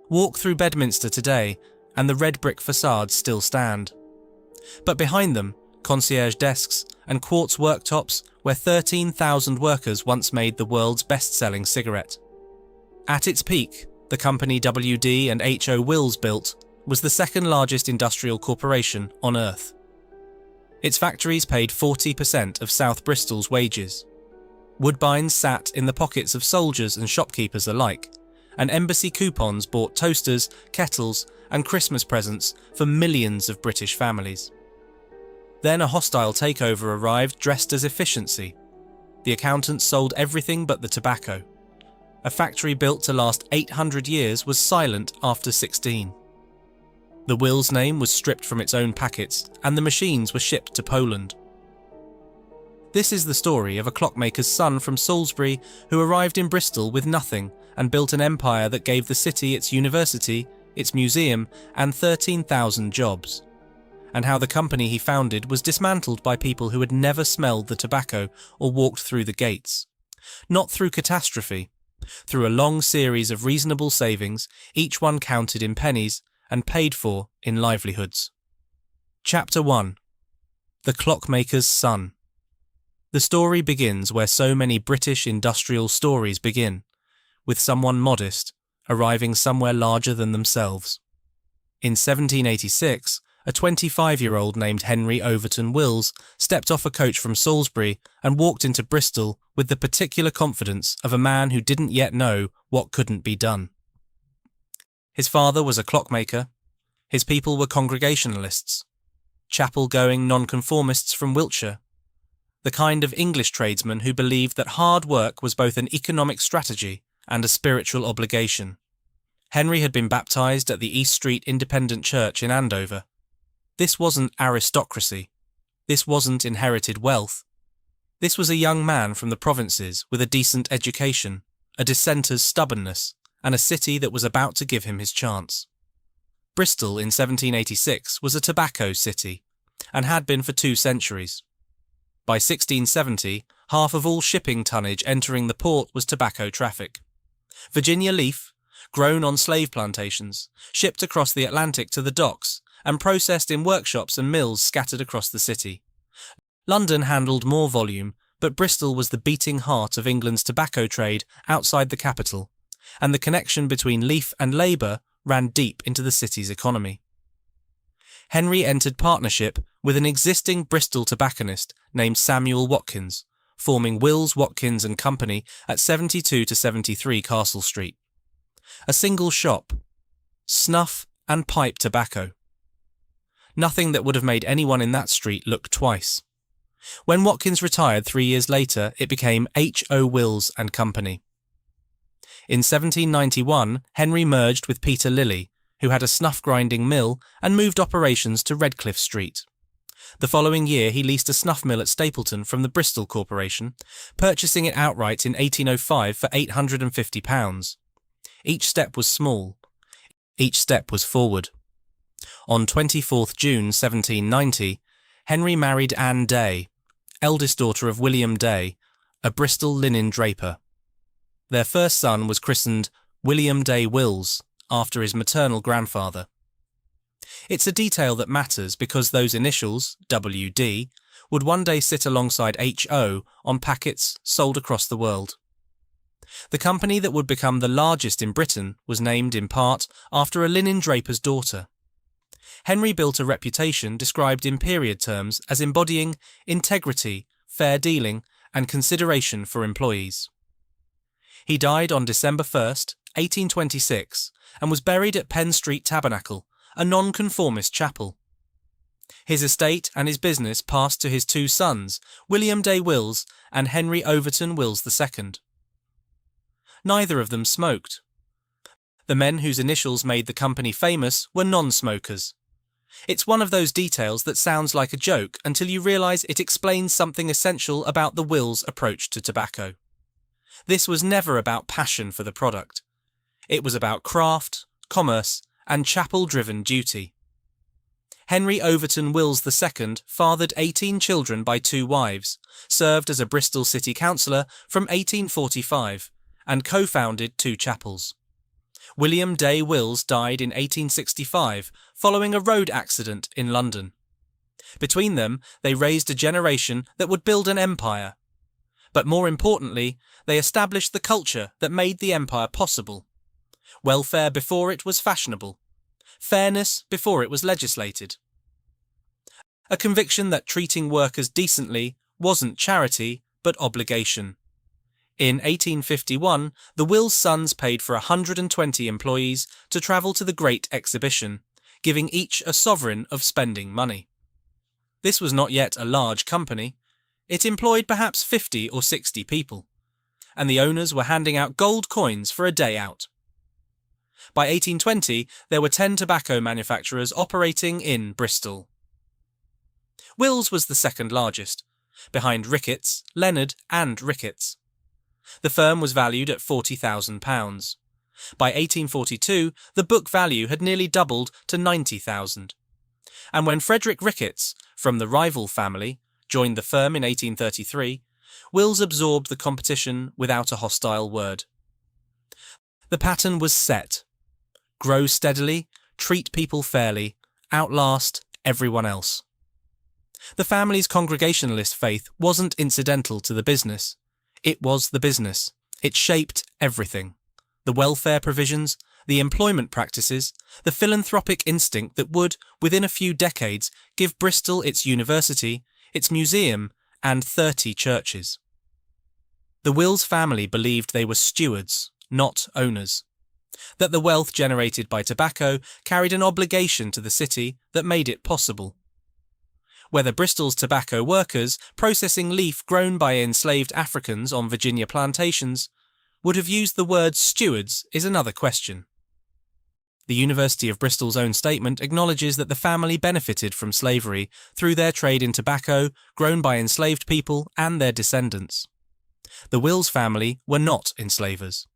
Walk through Bedminster today, and the red brick facades still stand. But behind them, concierge desks and quartz worktops where 13,000 workers once made the world's best-selling cigarette. At its peak, the company W.D. and H.O. Wills built was the second largest industrial corporation on Earth. Its factories paid 40% of South Bristol's wages. Woodbines sat in the pockets of soldiers and shopkeepers alike, and Embassy coupons bought toasters, kettles and Christmas presents for millions of British families. Then a hostile takeover arrived dressed as efficiency. The accountants sold everything but the tobacco. A factory built to last 800 years was silent after 16. The Wills name was stripped from its own packets, and the machines were shipped to Poland. This is the story of a clockmaker's son from Salisbury who arrived in Bristol with nothing and built an empire that gave the city its university, its museum, and 13,000 jobs. And how the company he founded was dismantled by people who had never smelled the tobacco or walked through the gates. Not through catastrophe, through a long series of reasonable savings, each one counted in pennies and paid for in livelihoods. Chapter 1. The Clockmaker's Son. The story begins where so many British industrial stories begin, with someone modest arriving somewhere larger than themselves. In 1786, a 25-year-old named Henry Overton Wills stepped off a coach from Salisbury and walked into Bristol with the particular confidence of a man who didn't yet know what couldn't be done. His father was a clockmaker. His people were Congregationalists, chapel-going nonconformists from Wiltshire, the kind of English tradesmen who believed that hard work was both an economic strategy and a spiritual obligation. Henry had been baptised at the East Street Independent Church in Andover. This wasn't aristocracy. This wasn't inherited wealth. This was a young man from the provinces with a decent education, a dissenter's stubbornness, and a city that was about to give him his chance. Bristol in 1786 was a tobacco city, and had been for 2 centuries. By 1670, half of all shipping tonnage entering the port was tobacco traffic. Virginia leaf, grown on slave plantations, shipped across the Atlantic to the docks, and processed in workshops and mills scattered across the city. London handled more volume, but Bristol was the beating heart of England's tobacco trade outside the capital, and the connection between leaf and labour ran deep into the city's economy. Henry entered partnership with an existing Bristol tobacconist named Samuel Watkins, forming Wills, Watkins and Company at 72 to 73 Castle Street. A single shop, snuff and pipe tobacco. Nothing that would have made anyone in that street look twice. When Watkins retired 3 years later, it became H.O. Wills and Company. In 1791, Henry merged with Peter Lilly, who had a snuff-grinding mill, and moved operations to Redcliffe Street. The following year he leased a snuff mill at Stapleton from the Bristol Corporation, purchasing it outright in 1805 for £850. Each step was small. Each step was forward. On 24th June 1790, Henry married Anne Day, eldest daughter of William Day, a Bristol linen draper. Their first son was christened William Day Wills, after his maternal grandfather. It's a detail that matters because those initials, W.D., would one day sit alongside H.O. on packets sold across the world. The company that would become the largest in Britain was named in part after a linen draper's daughter. Henry built a reputation described in period terms as embodying integrity, fair dealing, and consideration for employees. He died on December 1st, 1826, and was buried at Penn Street Tabernacle, a nonconformist chapel. His estate and his business passed to his 2 sons, William Day Wills and Henry Overton Wills II. Neither of them smoked. The men whose initials made the company famous were non-smokers. It's one of those details that sounds like a joke until you realise it explains something essential about the Wills' approach to tobacco. This was never about passion for the product. It was about craft, commerce, and chapel-driven duty. Henry Overton Wills II fathered 18 children by 2 wives, served as a Bristol city councillor from 1845, and co-founded 2 chapels. William Day Wills died in 1865 following a road accident in London. Between them, they raised a generation that would build an empire. But more importantly, they established the culture that made the empire possible. Welfare before it was fashionable. Fairness before it was legislated. A conviction that treating workers decently wasn't charity, but obligation. In 1851, the Wills sons paid for 120 employees to travel to the Great Exhibition, giving each a sovereign of spending money. This was not yet a large company. It employed perhaps 50 or 60 people, and the owners were handing out gold coins for a day out. By 1820, there were 10 tobacco manufacturers operating in Bristol. Wills was the second largest, behind Ricketts, Leonard and Ricketts. The firm was valued at £40,000. By 1842, the book value had nearly doubled to £90,000. And when Frederick Ricketts, from the rival family, joined the firm in 1833, Wills absorbed the competition without a hostile word. The pattern was set. Grow steadily, treat people fairly, outlast everyone else. The family's Congregationalist faith wasn't incidental to the business. It was the business. It shaped everything. The welfare provisions, the employment practices, the philanthropic instinct that would, within a few decades, give Bristol its university, its museum, and 30 churches. The Wills family believed they were stewards, not owners. That the wealth generated by tobacco carried an obligation to the city that made it possible. Whether Bristol's tobacco workers, processing leaf grown by enslaved Africans on Virginia plantations, would have used the word stewards is another question. The University of Bristol's own statement acknowledges that the family benefited from slavery through their trade in tobacco grown by enslaved people and their descendants. The Wills family were not enslavers,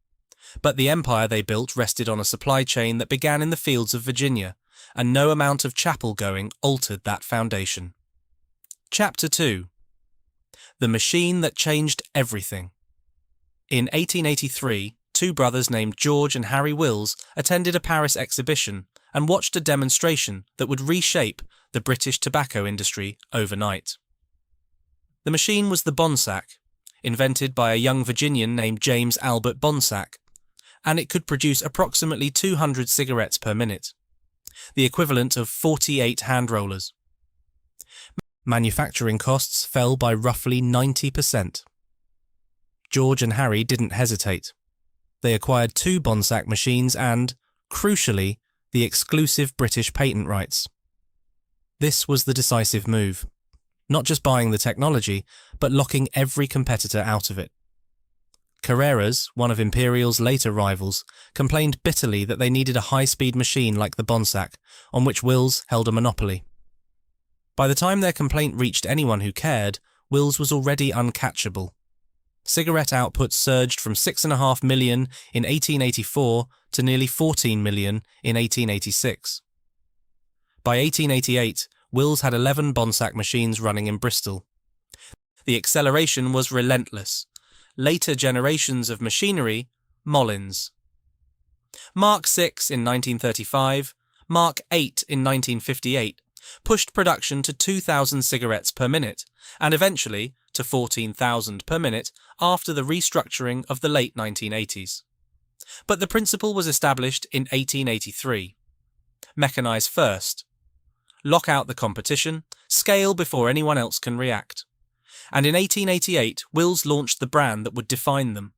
but the empire they built rested on a supply chain that began in the fields of Virginia, and no amount of chapel-going altered that foundation. Chapter 2. The Machine That Changed Everything. In 1883, two brothers named George and Harry Wills attended a Paris exhibition and watched a demonstration that would reshape the British tobacco industry overnight. The machine was the Bonsack, invented by a young Virginian named James Albert Bonsack, and it could produce approximately 200 cigarettes per minute, the equivalent of 48 hand rollers. Manufacturing costs fell by roughly 90%. George and Harry didn't hesitate. They acquired 2 Bonsack machines and, crucially, the exclusive British patent rights. This was the decisive move, not just buying the technology, but locking every competitor out of it. Carreras, one of Imperial's later rivals, complained bitterly that they needed a high-speed machine like the Bonsack, on which Wills held a monopoly. By the time their complaint reached anyone who cared, Wills was already uncatchable. Cigarette output surged from 6.5 million in 1884 to nearly 14 million in 1886. By 1888, Wills had 11 Bonsack machines running in Bristol. The acceleration was relentless. Later generations of machinery, Mollins. Mark VI in 1935, Mark VIII in 1958, pushed production to 2,000 cigarettes per minute, and eventually to 14,000 per minute after the restructuring of the late 1980s. But the principle was established in 1883. Mechanise first. Lock out the competition, scale before anyone else can react. And in 1888, Wills launched the brand that would define them.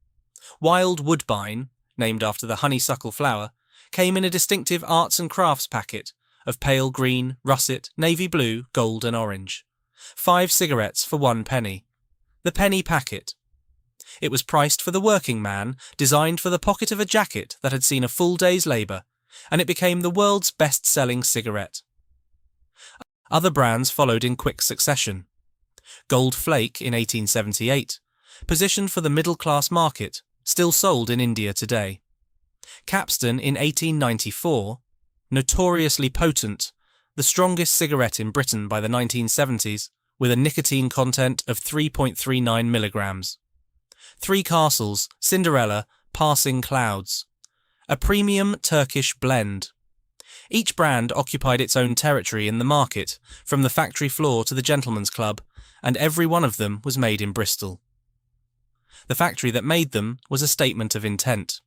Wild Woodbine, named after the honeysuckle flower, came in a distinctive arts and crafts packet of pale green, russet, navy blue, gold and orange. 5 cigarettes for 1 penny. The penny packet. It was priced for the working man, designed for the pocket of a jacket that had seen a full day's labour, and it became the world's best-selling cigarette. Other brands followed in quick succession. Gold Flake in 1878, positioned for the middle-class market, still sold in India today. Capstan in 1894, notoriously potent, the strongest cigarette in Britain by the 1970s, with a nicotine content of 3.39 milligrams. 3 Castles, Cinderella, Passing Clouds. a premium Turkish blend. Each brand occupied its own territory in the market, from the factory floor to the gentleman's club, and every one of them was made in Bristol. The factory that made them was a statement of intent.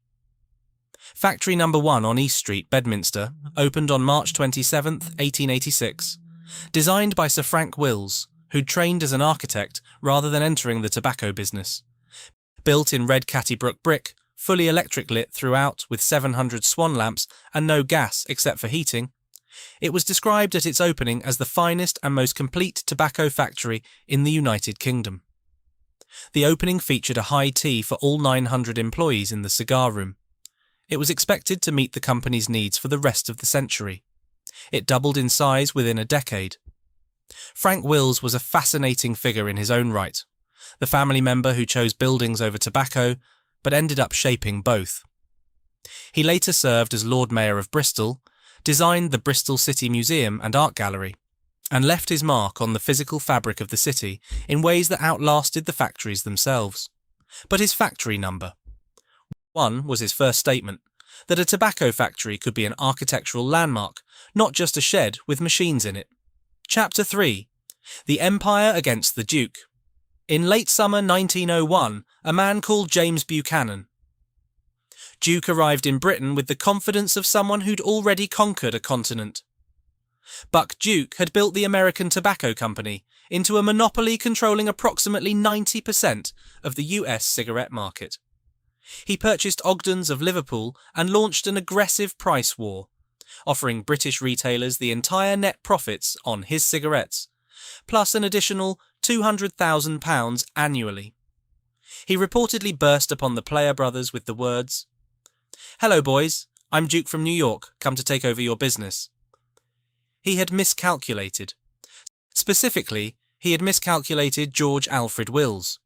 Factory number 1 on East Street, Bedminster, opened on March 27, 1886, designed by Sir Frank Wills, who'd trained as an architect rather than entering the tobacco business. Built in red Cattybrook brick, fully electric lit throughout with 700 swan lamps and no gas except for heating, it was described at its opening as the finest and most complete tobacco factory in the United Kingdom. The opening featured a high tea for all 900 employees in the cigar room. It was expected to meet the company's needs for the rest of the century. It doubled in size within a decade. Frank Wills was a fascinating figure in his own right, the family member who chose buildings over tobacco, but ended up shaping both. He later served as Lord Mayor of Bristol, designed the Bristol City Museum and Art Gallery, and left his mark on the physical fabric of the city in ways that outlasted the factories themselves. But his factory number. 1 was his first statement, that a tobacco factory could be an architectural landmark, not just a shed with machines in it. Chapter 3. The Empire Against the Duke. In late summer 1901, a man called James Buchanan. Duke arrived in Britain with the confidence of someone who'd already conquered a continent. Buck Duke had built the American Tobacco Company into a monopoly controlling approximately 90% of the US cigarette market. He purchased Ogden's of Liverpool and launched an aggressive price war, offering British retailers the entire net profits on his cigarettes, plus an additional £200,000 annually. He reportedly burst upon the Player brothers with the words, "Hello boys, I'm Duke from New York, come to take over your business." He had miscalculated. Specifically, he had miscalculated George Alfred Wills.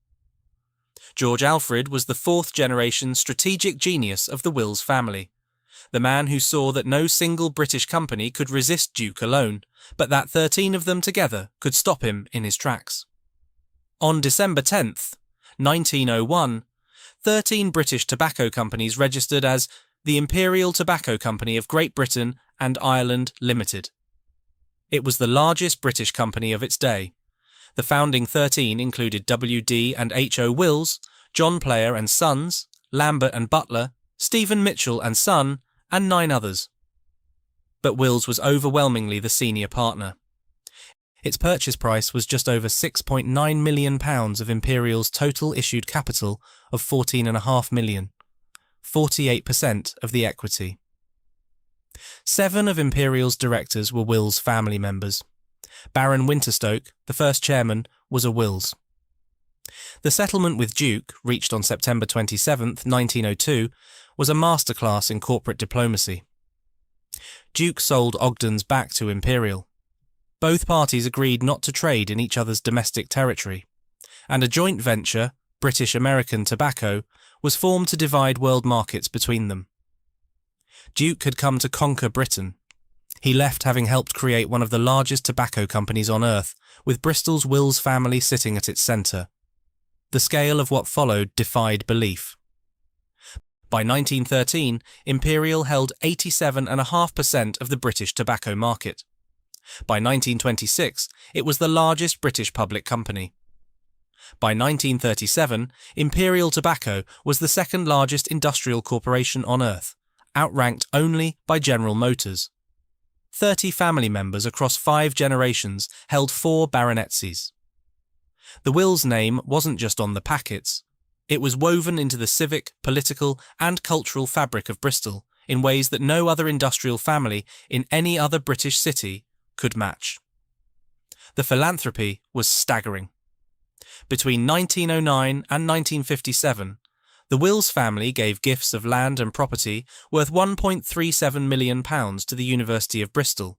George Alfred was the 4th-generation strategic genius of the Wills family, the man who saw that no single British company could resist Duke alone, but that 13 of them together could stop him in his tracks. On December 10th, 1901, 13 British tobacco companies registered as the Imperial Tobacco Company of Great Britain and Ireland Limited. It was the largest British company of its day. The founding 13 included W.D. and H.O. Wills, John Player and Sons, Lambert and Butler, Stephen Mitchell and Son, and 9 others. But Wills was overwhelmingly the senior partner. Its purchase price was just over £6.9 million of Imperial's total issued capital of £14.5 million, 48% of the equity. 7 of Imperial's directors were Wills family members. Baron Winterstoke, the first chairman, was a Wills. The settlement with Duke, reached on September 27, 1902, was a masterclass in corporate diplomacy. Duke sold Ogden's back to Imperial. Both parties agreed not to trade in each other's domestic territory, and a joint venture, British-American Tobacco, was formed to divide world markets between them. Duke had come to conquer Britain. He left having helped create one of the largest tobacco companies on earth, with Bristol's Wills family sitting at its centre. The scale of what followed defied belief. By 1913, Imperial held 87.5% of the British tobacco market. By 1926, it was the largest British public company. By 1937, Imperial Tobacco was the second largest industrial corporation on earth, outranked only by General Motors. 30 family members across 5 generations held 4 baronetcies. The Wills name wasn't just on the packets. It was woven into the civic, political and cultural fabric of Bristol in ways that no other industrial family in any other British city could match. The philanthropy was staggering. Between 1909 and 1957, the Wills family gave gifts of land and property worth £1.37 million to the University of Bristol,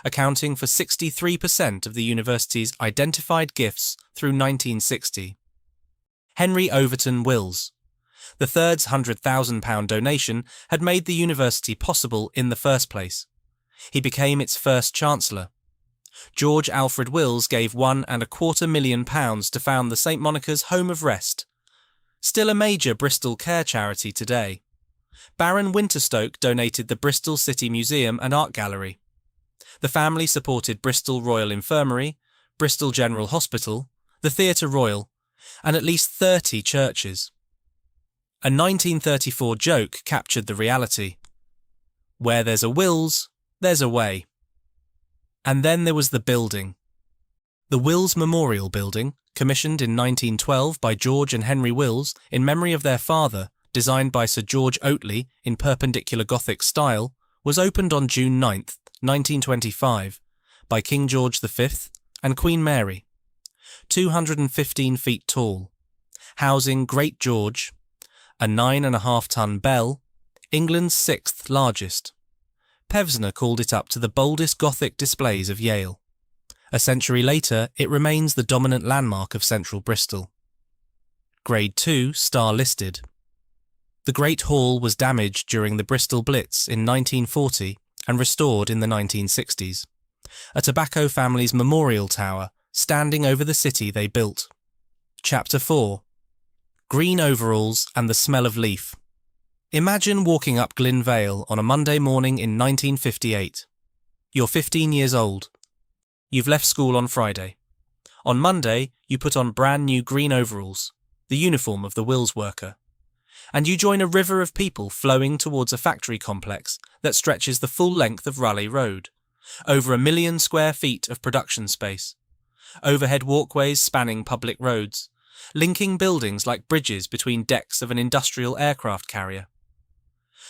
accounting for 63% of the university's identified gifts through 1960. Henry Overton Wills, the third's £100,000 donation, had made the university possible in the first place. He became its first chancellor. George Alfred Wills gave £1.25 million to found the St Monica's Home of Rest, still a major Bristol care charity today. Baron Winterstoke donated the Bristol City Museum and Art Gallery. The family supported Bristol Royal Infirmary, Bristol General Hospital, the Theatre Royal, and at least 30 churches. A 1934 joke captured the reality. Where there's a Wills, there's a way. And then there was the building. The Wills Memorial Building, commissioned in 1912 by George and Henry Wills in memory of their father, designed by Sir George Oatley in Perpendicular Gothic style, was opened on June 9, 1925, by King George V and Queen Mary. 215 feet tall, housing Great George, a 9.5-ton bell, England's 6th largest. Pevsner called it up to the boldest Gothic displays of Yale. A century later, it remains the dominant landmark of central Bristol. Grade 2, star listed. The Great Hall was damaged during the Bristol Blitz in 1940 and restored in the 1960s. A tobacco family's memorial tower standing over the city they built. Chapter 4. Green overalls and the smell of leaf. Imagine walking up Glyn Vale on a Monday morning in 1958. You're 15 years old. You've left school on Friday. On Monday, you put on brand new green overalls, the uniform of the Wills worker, and you join a river of people flowing towards a factory complex that stretches the full length of Raleigh Road, over 1 million square feet of production space, overhead walkways spanning public roads, linking buildings like bridges between decks of an industrial aircraft carrier.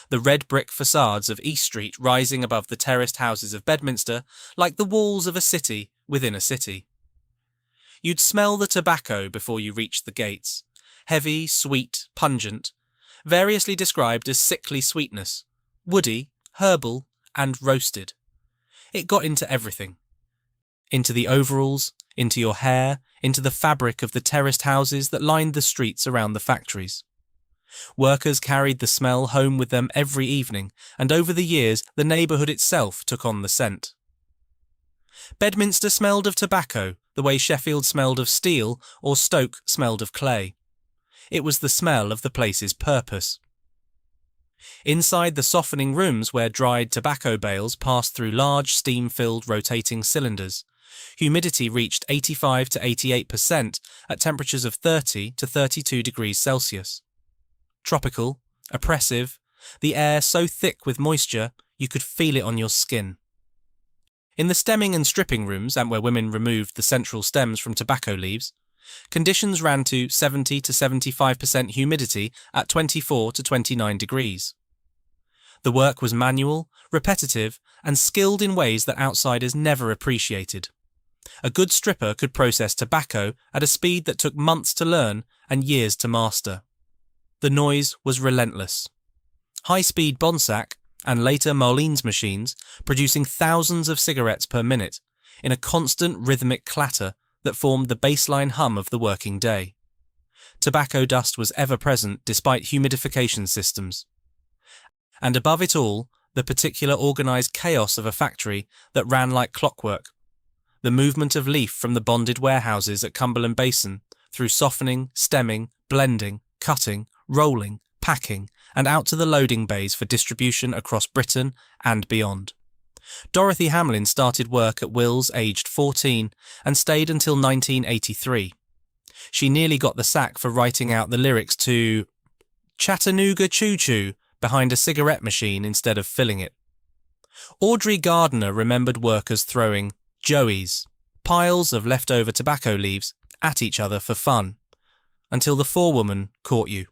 The red brick facades of East Street rising above the terraced houses of Bedminster like the walls of a city within a city. You'd smell the tobacco before you reached the gates, heavy, sweet, pungent, variously described as sickly sweetness, woody, herbal, and roasted. It got into everything. Into the overalls, into your hair, into the fabric of the terraced houses that lined the streets around the factories. Workers carried the smell home with them every evening, and over the years the neighbourhood itself took on the scent. Bedminster smelled of tobacco the way Sheffield smelled of steel or Stoke smelled of clay. It was the smell of the place's purpose. Inside the softening rooms where dried tobacco bales passed through large steam-filled rotating cylinders, humidity reached 85 to 88% at temperatures of 30 to 32 degrees Celsius. Tropical, oppressive, the air so thick with moisture you could feel it on your skin. In the stemming and stripping rooms, and where women removed the central stems from tobacco leaves, conditions ran to 70 to 75% humidity at 24 to 29 degrees. The work was manual, repetitive, and skilled in ways that outsiders never appreciated. A good stripper could process tobacco at a speed that took months to learn and years to master. The noise was relentless. High-speed Bonsack, and later Moline's machines, producing thousands of cigarettes per minute, in a constant rhythmic clatter that formed the baseline hum of the working day. Tobacco dust was ever present despite humidification systems. And above it all, the particular organised chaos of a factory that ran like clockwork. The movement of leaf from the bonded warehouses at Cumberland Basin, through softening, stemming, blending, cutting, rolling, packing, and out to the loading bays for distribution across Britain and beyond. Dorothy Hamlin started work at Wills aged 14 and stayed until 1983. She nearly got the sack for writing out the lyrics to Chattanooga Choo Choo behind a cigarette machine instead of filling it. Audrey Gardner remembered workers throwing joeys, piles of leftover tobacco leaves, at each other for fun, until the forewoman caught you.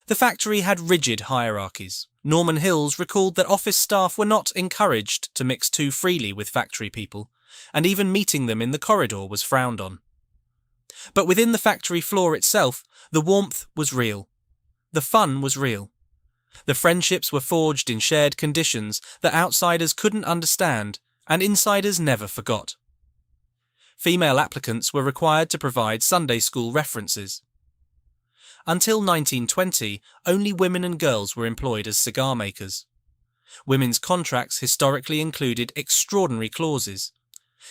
The factory had rigid hierarchies. Norman Hills recalled that office staff were not encouraged to mix too freely with factory people, and even meeting them in the corridor was frowned on. But within the factory floor itself, the warmth was real. The fun was real. The friendships were forged in shared conditions that outsiders couldn't understand and insiders never forgot. Female applicants were required to provide Sunday school references. Until 1920, only women and girls were employed as cigar makers. Women's contracts historically included extraordinary clauses,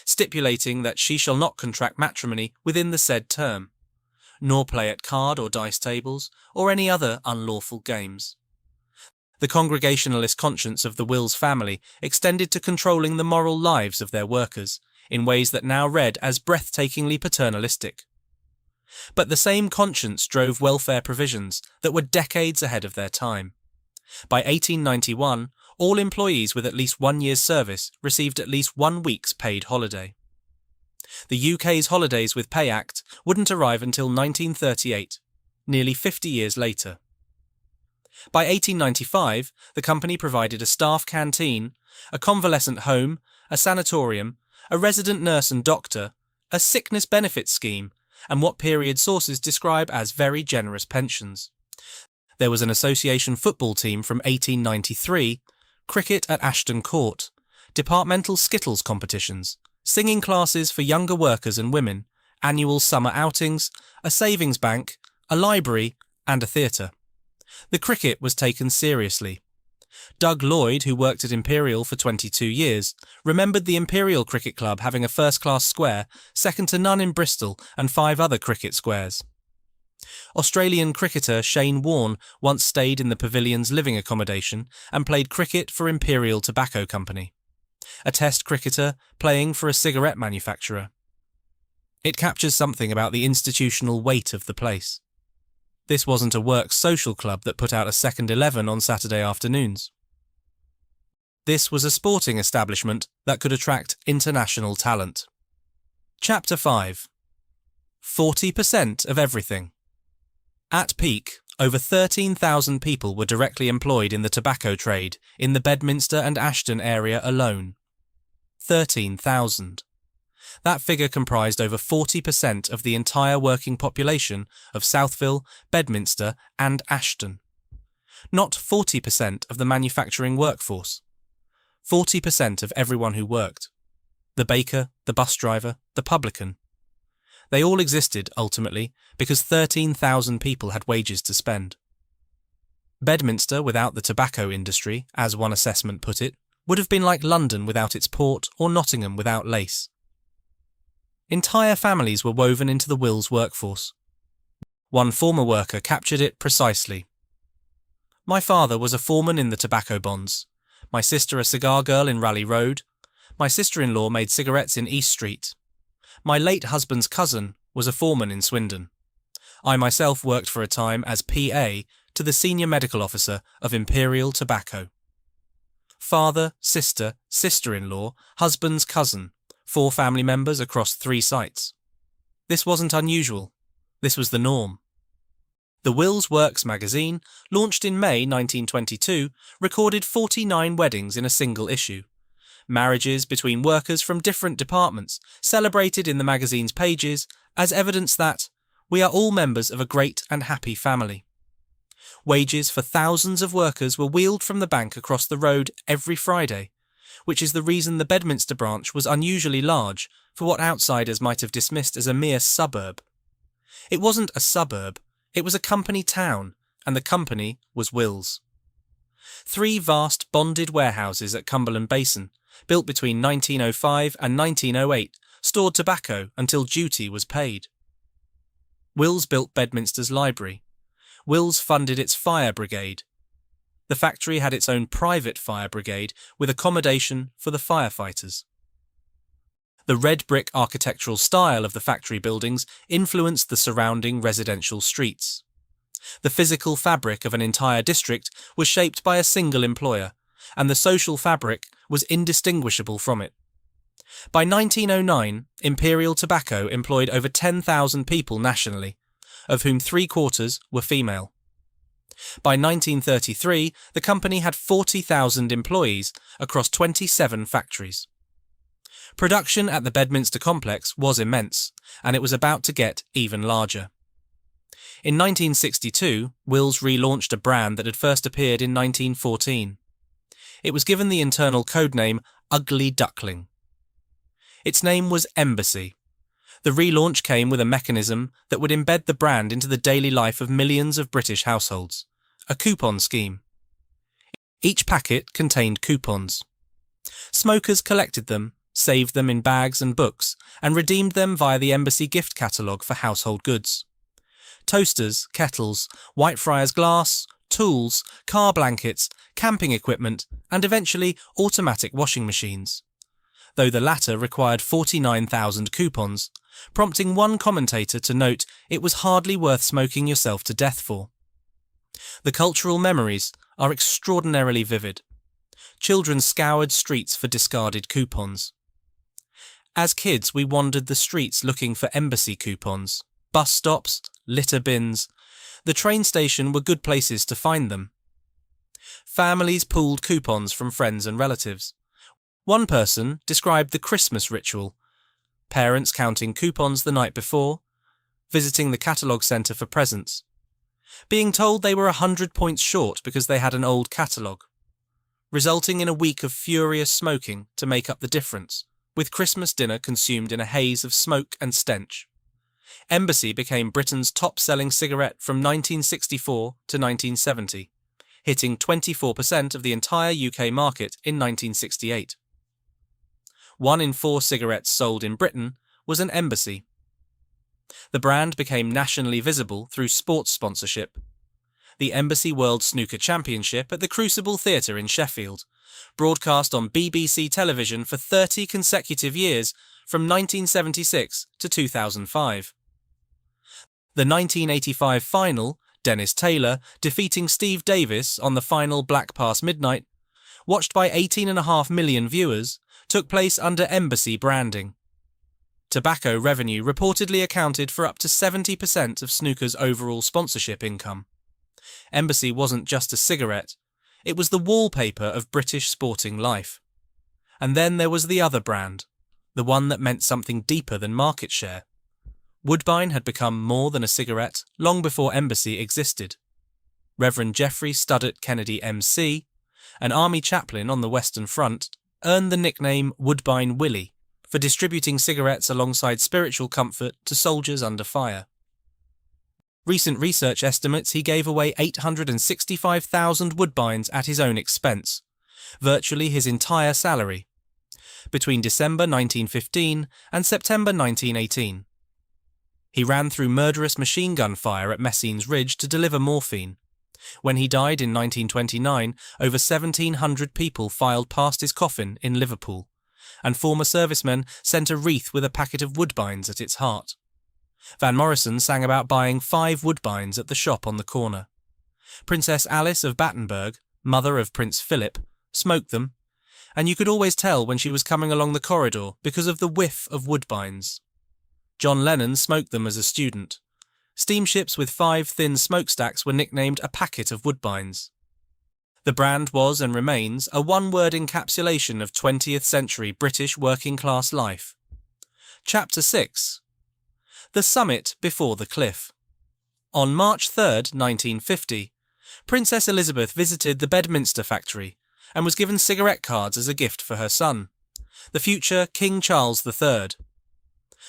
stipulating that she shall not contract matrimony within the said term, nor play at card or dice tables, or any other unlawful games. The Congregationalist conscience of the Wills family extended to controlling the moral lives of their workers in ways that now read as breathtakingly paternalistic. But the same conscience drove welfare provisions that were decades ahead of their time. By 1891, all employees with at least 1 year's service received at least 1 week's paid holiday. The UK's Holidays with Pay Act wouldn't arrive until 1938, nearly 50 years later. By 1895, the company provided a staff canteen, a convalescent home, a sanatorium, a resident nurse and doctor, a sickness benefit scheme, and what period sources describe as very generous pensions. There was an association football team from 1893, cricket at Ashton Court, departmental skittles competitions, singing classes for younger workers and women, annual summer outings, a savings bank, a library, and a theatre. The cricket was taken seriously. Doug Lloyd, who worked at Imperial for 22 years, remembered the Imperial Cricket Club having a first-class square, second to none in Bristol, and 5 other cricket squares. Australian cricketer Shane Warne once stayed in the pavilion's living accommodation and played cricket for Imperial Tobacco Company, a test cricketer playing for a cigarette manufacturer. It captures something about the institutional weight of the place. This wasn't a work social club that put out a second 11 on Saturday afternoons. This was a sporting establishment that could attract international talent. Chapter 5. 40% of everything. At peak, over 13,000 people were directly employed in the tobacco trade in the Bedminster and Ashton area alone. 13,000. That figure comprised over 40% of the entire working population of Southville, Bedminster and Ashton. Not 40% of the manufacturing workforce. 40% of everyone who worked. The baker, the bus driver, the publican. They all existed, ultimately, because 13,000 people had wages to spend. Bedminster without the tobacco industry, as one assessment put it, would have been like London without its port or Nottingham without lace. Entire families were woven into the Wills workforce. One former worker captured it precisely. My father was a foreman in the tobacco bonds, my sister a cigar girl in Raleigh Road, my sister-in-law made cigarettes in East Street. My late husband's cousin was a foreman in Swindon. I myself worked for a time as PA to the senior medical officer of Imperial Tobacco. Father, sister, sister-in-law, husband's cousin, 4 family members across 3 sites. This wasn't unusual. This was the norm. The Wills Works magazine, launched in May 1922, recorded 49 weddings in a single issue. Marriages between workers from different departments, celebrated in the magazine's pages as evidence that we are all members of a great and happy family. Wages for thousands of workers were wheeled from the bank across the road every Friday, which is the reason the Bedminster branch was unusually large for what outsiders might have dismissed as a mere suburb. It wasn't a suburb, it was a company town, and the company was Wills. 3 vast bonded warehouses at Cumberland Basin, built between 1905 and 1908, stored tobacco until duty was paid. Wills built Bedminster's library. Wills funded its fire brigade. The factory had its own private fire brigade with accommodation for the firefighters. The red brick architectural style of the factory buildings influenced the surrounding residential streets. The physical fabric of an entire district was shaped by a single employer, and the social fabric was indistinguishable from it. By 1909, Imperial Tobacco employed over 10,000 people nationally, of whom 3/4 were female. By 1933, the company had 40,000 employees across 27 factories. Production at the Bedminster complex was immense, and it was about to get even larger. In 1962, Wills relaunched a brand that had first appeared in 1914. It was given the internal codename Ugly Duckling. Its name was Embassy. The relaunch came with a mechanism that would embed the brand into the daily life of millions of British households, a coupon scheme. Each packet contained coupons. Smokers collected them, saved them in bags and books, and redeemed them via the Embassy gift catalogue for household goods. Toasters, kettles, Whitefriars glass, tools, car blankets, camping equipment, and eventually automatic washing machines, though the latter required 49,000 coupons, prompting one commentator to note it was hardly worth smoking yourself to death for. The cultural memories are extraordinarily vivid. Children scoured streets for discarded coupons. As kids, we wandered the streets looking for embassy coupons. Bus stops, litter bins. The train station were good places to find them. Families pooled coupons from friends and relatives. One person described the Christmas ritual: parents counting coupons the night before, visiting the catalogue centre for presents, being told they were 100 points short because they had an old catalogue, resulting in a week of furious smoking to make up the difference, with Christmas dinner consumed in a haze of smoke and stench. Embassy became Britain's top-selling cigarette from 1964 to 1970, hitting 24% of the entire UK market in 1968. 1 in 4 cigarettes sold in Britain was an Embassy. The brand became nationally visible through sports sponsorship. The Embassy World Snooker Championship at the Crucible Theatre in Sheffield, broadcast on BBC television for 30 consecutive years from 1976 to 2005. The 1985 final, Dennis Taylor defeating Steve Davis on the final Black Pass Midnight, watched by 18.5 million viewers, took place under Embassy branding. Tobacco revenue reportedly accounted for up to 70% of snooker's overall sponsorship income. Embassy wasn't just a cigarette, it was the wallpaper of British sporting life. And then there was the other brand, the one that meant something deeper than market share. Woodbine had become more than a cigarette long before Embassy existed. Reverend Geoffrey Studdert Kennedy MC, an army chaplain on the Western Front, earned the nickname Woodbine Willie for distributing cigarettes alongside spiritual comfort to soldiers under fire. Recent research estimates he gave away 865,000 Woodbines at his own expense, virtually his entire salary, between December 1915 and September 1918. He ran through murderous machine gun fire at Messines Ridge to deliver morphine. When he died in 1929, over 1,700 people filed past his coffin in Liverpool, and former servicemen sent a wreath with a packet of Woodbines at its heart. Van Morrison sang about buying 5 Woodbines at the shop on the corner. Princess Alice of Battenberg, mother of Prince Philip, smoked them, and you could always tell when she was coming along the corridor because of the whiff of Woodbines. John Lennon smoked them as a student. Steamships with 5 thin smokestacks were nicknamed a packet of Woodbines. The brand was and remains a one-word encapsulation of 20th century British working-class life. Chapter 6. The Summit Before the Cliff. On March 3, 1950, Princess Elizabeth visited the Bedminster factory and was given cigarette cards as a gift for her son, the future King Charles III.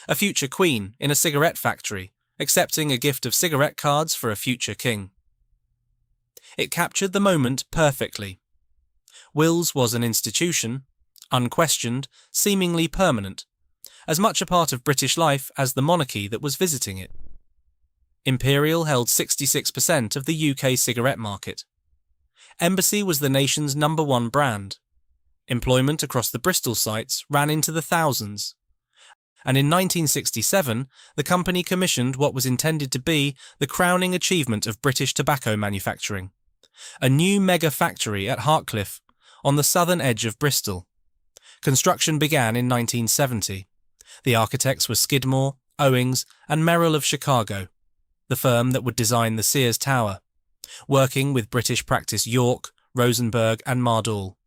A future queen in a cigarette factory, accepting a gift of cigarette cards for a future king. It captured the moment perfectly. Will's was an institution, unquestioned, seemingly permanent, as much a part of British life as the monarchy that was visiting it. Imperial held 66% of the UK cigarette market. Embassy was the nation's #1 brand. Employment across the Bristol sites ran into the thousands. And in 1967, the company commissioned what was intended to be the crowning achievement of British tobacco manufacturing, a new mega factory at Hartcliffe, on the southern edge of Bristol. Construction began in 1970. The architects were Skidmore, Owings and Merrill of Chicago, the firm that would design the Sears Tower, working with British practice York, Rosenberg and Mardall.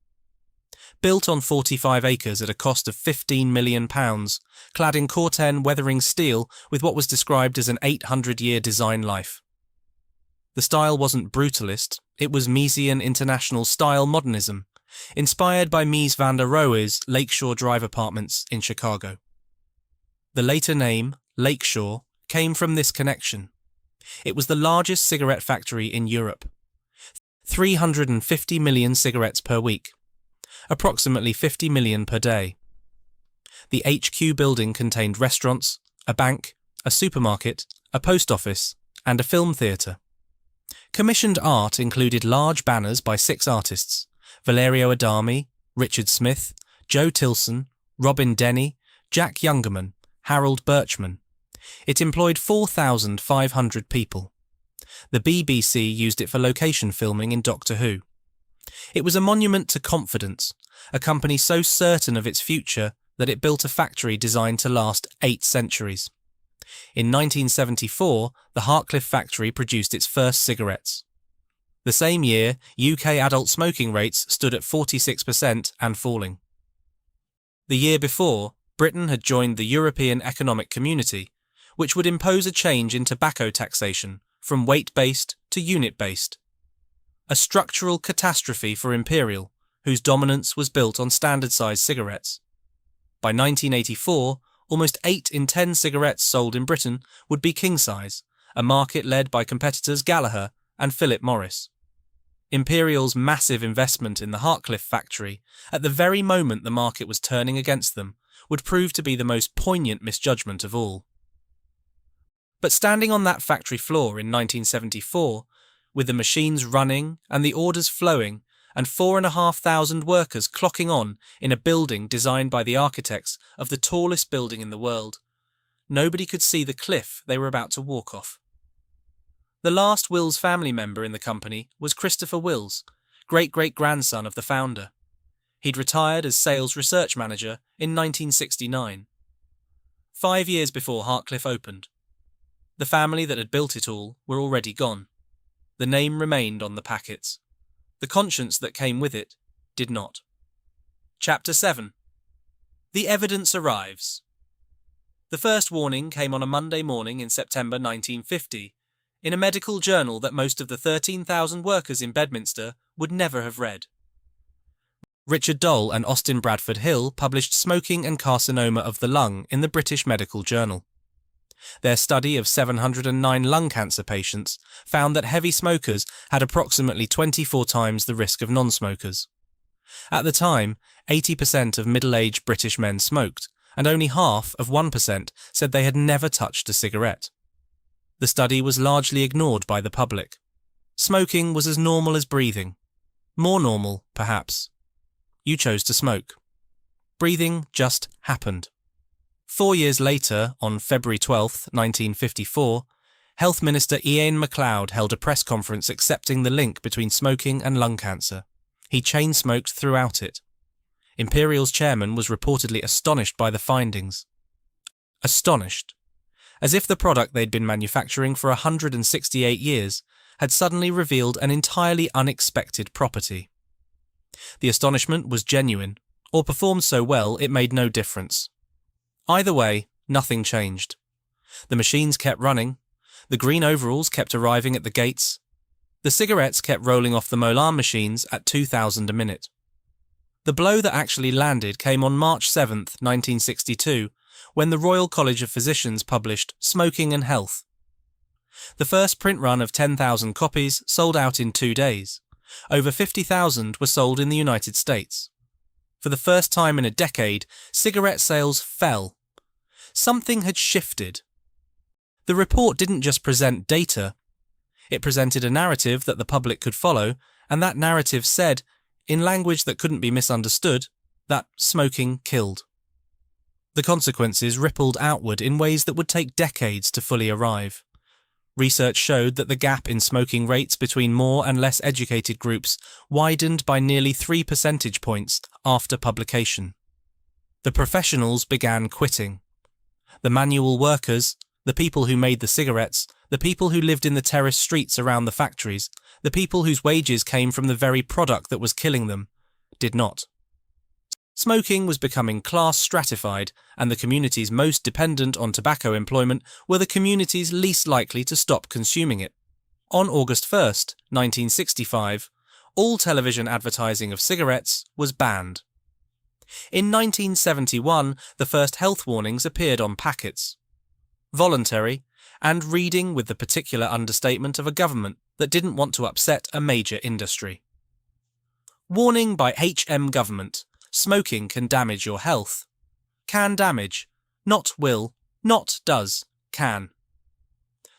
Built on 45 acres at a cost of £15 million, clad in Corten weathering steel with what was described as an 800-year design life. The style wasn't brutalist, it was Misesian international style modernism, inspired by Mies van der Rohe's Lakeshore Drive apartments in Chicago. The later name, Lakeshore, came from this connection. It was the largest cigarette factory in Europe. 350 million cigarettes per week. Approximately 50 million per day. The HQ building contained restaurants, a bank, a supermarket, a post office, and a film theatre. Commissioned art included large banners by 6 artists: Valerio Adami, Richard Smith, Joe Tilson, Robin Denny, Jack Youngerman, Harold Birchman. It employed 4,500 people. The BBC used it for location filming in Doctor Who. It was a monument to confidence, a company so certain of its future that it built a factory designed to last 8 centuries. In 1974, the Hartcliffe factory produced its first cigarettes. The same year, UK adult smoking rates stood at 46% and falling. The year before, Britain had joined the European Economic Community, which would impose a change in tobacco taxation from weight-based to unit-based. A structural catastrophe for Imperial, whose dominance was built on standard-sized cigarettes. By 1984, almost 8 in 10 cigarettes sold in Britain would be king-size, a market led by competitors Gallagher and Philip Morris. Imperial's massive investment in the Hartcliffe factory, at the very moment the market was turning against them, would prove to be the most poignant misjudgment of all. But standing on that factory floor in 1974, with the machines running and the orders flowing and 4,500 workers clocking on in a building designed by the architects of the tallest building in the world, nobody could see the cliff they were about to walk off. The last Wills family member in the company was Christopher Wills, great-great-grandson of the founder. He'd retired as sales research manager in 1969. 5 years before Hartcliffe opened. The family that had built it all were already gone. The name remained on the packets. The conscience that came with it did not. Chapter 7. The evidence arrives. The first warning came on a Monday morning in September 1950, in a medical journal that most of the 13,000 workers in Bedminster would never have read. Richard Dole and Austin Bradford Hill published Smoking and Carcinoma of the Lung in the British Medical Journal. Their study of 709 lung cancer patients found that heavy smokers had approximately 24 times the risk of non-smokers. At the time, 80% of middle-aged British men smoked, and only half of 1% said they had never touched a cigarette. The study was largely ignored by the public. Smoking was as normal as breathing. More normal, perhaps. You chose to smoke. Breathing just happened. 4 years later, on February 12, 1954, Health Minister Ian MacLeod held a press conference accepting the link between smoking and lung cancer. He chain-smoked throughout it. Imperial's chairman was reportedly astonished by the findings. Astonished. As if the product they'd been manufacturing for 168 years had suddenly revealed an entirely unexpected property. The astonishment was genuine, or performed so well it made no difference. Either way, nothing changed. The machines kept running, the green overalls kept arriving at the gates, the cigarettes kept rolling off the Molan machines at 2,000 a minute. The blow that actually landed came on March 7, 1962, when the Royal College of Physicians published Smoking and Health. The first print run of 10,000 copies sold out in 2 days. Over 50,000 were sold in the United States. For the first time in a decade, cigarette sales fell. Something had shifted. The report didn't just present data. It presented a narrative that the public could follow, and that narrative said, in language that couldn't be misunderstood, that smoking killed. The consequences rippled outward in ways that would take decades to fully arrive. Research showed that the gap in smoking rates between more and less educated groups widened by nearly 3 percentage points after publication. The professionals began quitting. The manual workers, the people who made the cigarettes, the people who lived in the terraced streets around the factories, the people whose wages came from the very product that was killing them, did not. Smoking was becoming class stratified, and the communities most dependent on tobacco employment were the communities least likely to stop consuming it. On August 1, 1965, all television advertising of cigarettes was banned. In 1971, the first health warnings appeared on packets. Voluntary, and reading with the particular understatement of a government that didn't want to upset a major industry. Warning by HM Government. Smoking can damage your health. Can damage. Not will. Not does. Can.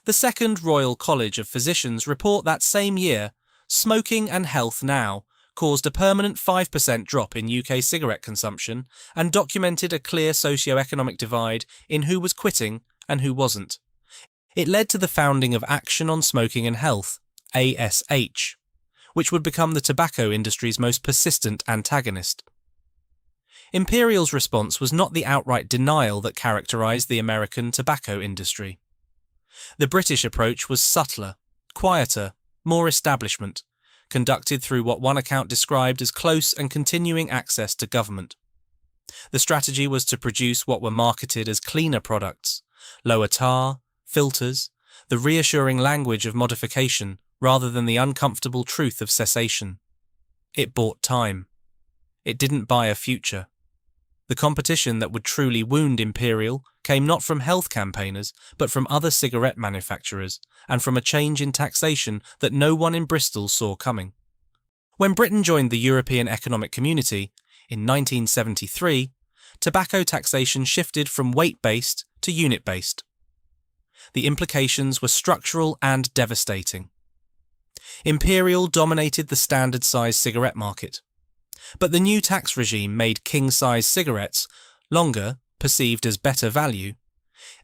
The Second Royal College of Physicians report that same year, Smoking and Health Now caused a permanent 5% drop in UK cigarette consumption and documented a clear socio-economic divide in who was quitting and who wasn't. It led to the founding of Action on Smoking and Health, ASH, which would become the tobacco industry's most persistent antagonist. Imperial's response was not the outright denial that characterized the American tobacco industry. The British approach was subtler, quieter, more establishment, conducted through what one account described as close and continuing access to government. The strategy was to produce what were marketed as cleaner products, lower tar, filters, the reassuring language of modification rather than the uncomfortable truth of cessation. It bought time. It didn't buy a future. The competition that would truly wound Imperial came not from health campaigners, but from other cigarette manufacturers, and from a change in taxation that no one in Bristol saw coming. When Britain joined the European Economic Community, in 1973, tobacco taxation shifted from weight-based to unit-based. The implications were structural and devastating. Imperial dominated the standard-size cigarette market. But the new tax regime made king-size cigarettes, longer, perceived as better value,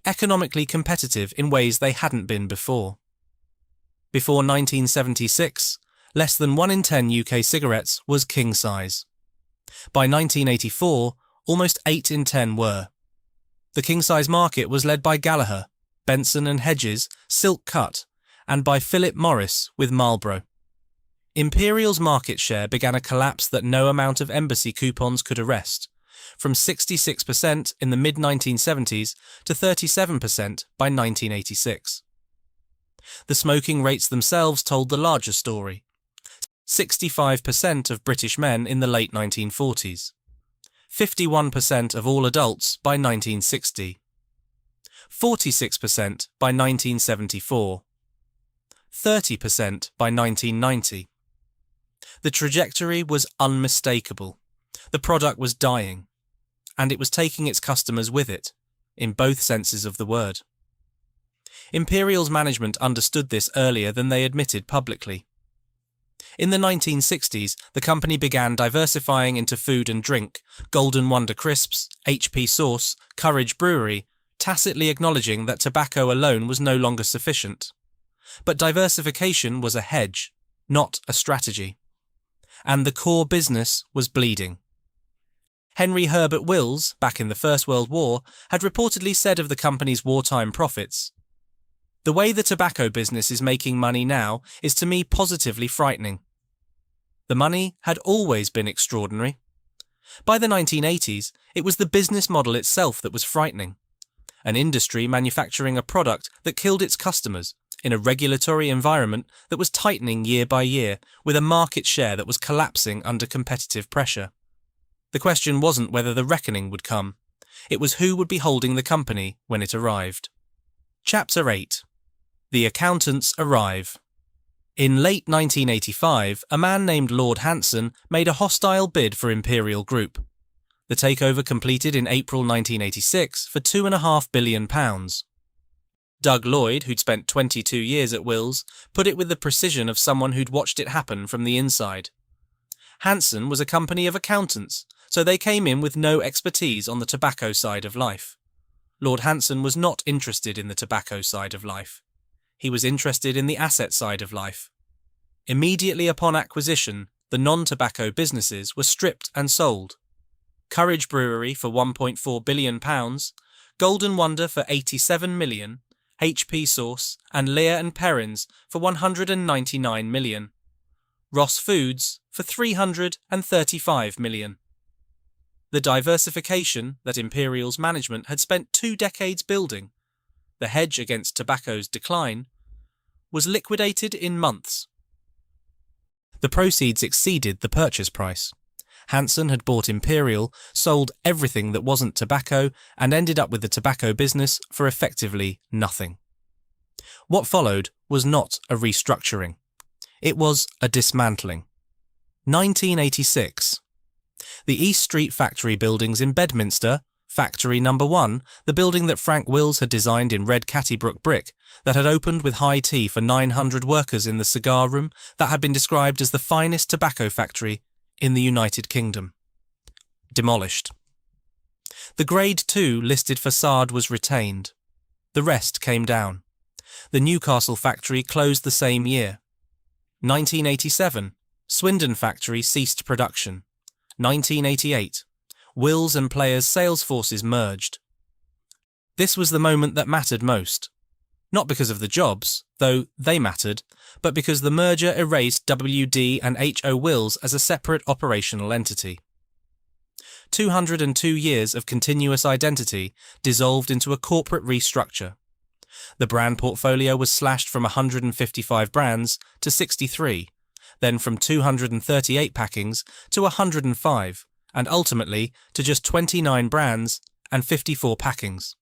economically competitive in ways they hadn't been before. Before 1976, less than 1 in 10 UK cigarettes was king-size. By 1984, almost 8 in 10 were. The king-size market was led by Gallagher, Benson and Hedges, Silk Cut, and by Philip Morris with Marlboro. Imperial's market share began a collapse that no amount of Embassy coupons could arrest, from 66% in the mid-1970s to 37% by 1986. The smoking rates themselves told the larger story. 65% of British men in the late 1940s, 51% of all adults by 1960, 46% by 1974, 30% by 1990. The trajectory was unmistakable. The product was dying, and it was taking its customers with it, in both senses of the word. Imperial's management understood this earlier than they admitted publicly. In the 1960s, the company began diversifying into food and drink, Golden Wonder Crisps, HP Sauce, Courage Brewery, tacitly acknowledging that tobacco alone was no longer sufficient. But diversification was a hedge, not a strategy. And the core business was bleeding. Henry Herbert Wills, back in the First World War, had reportedly said of the company's wartime profits, "The way the tobacco business is making money now is to me positively frightening." The money had always been extraordinary. By the 1980s, it was the business model itself that was frightening. An industry manufacturing a product that killed its customers in a regulatory environment that was tightening year by year, with a market share that was collapsing under competitive pressure. The question wasn't whether the reckoning would come. It was who would be holding the company when it arrived. Chapter 8. The accountants arrive. In late 1985, a man named Lord Hanson made a hostile bid for Imperial Group. The takeover completed in April 1986 for £2.5 billion. Doug Lloyd, who'd spent 22 years at Wills, put it with the precision of someone who'd watched it happen from the inside. Hanson was a company of accountants, so they came in with no expertise on the tobacco side of life. Lord Hanson was not interested in the tobacco side of life. He was interested in the asset side of life. Immediately upon acquisition, the non-tobacco businesses were stripped and sold. Courage Brewery for £1.4 billion, Golden Wonder for £87 million, HP Sauce and Lear and Perrins for £199 million, Ross Foods for £335 million. The diversification that Imperial's management had spent 2 decades building, the hedge against tobacco's decline, was liquidated in months. The proceeds exceeded the purchase price. Hanson had bought Imperial, sold everything that wasn't tobacco, and ended up with the tobacco business for effectively nothing. What followed was not a restructuring. It was a dismantling. 1986. The East Street factory buildings in Bedminster, Factory Number 1, the building that Frank Wills had designed in red Cattybrook brick, that had opened with high tea for 900 workers in the cigar room, that had been described as the finest tobacco factory in the United Kingdom. Demolished. The Grade 2 listed facade was retained. The rest came down. The Newcastle factory closed the same year. 1987, Swindon factory ceased production. 1988, Wills and Players' sales forces merged. This was the moment that mattered most. Not because of the jobs, though they mattered, but because the merger erased WD and H.O. Wills as a separate operational entity. 202 years of continuous identity dissolved into a corporate restructure. The brand portfolio was slashed from 155 brands to 63, then from 238 packings to 105, and ultimately to just 29 brands and 54 packings.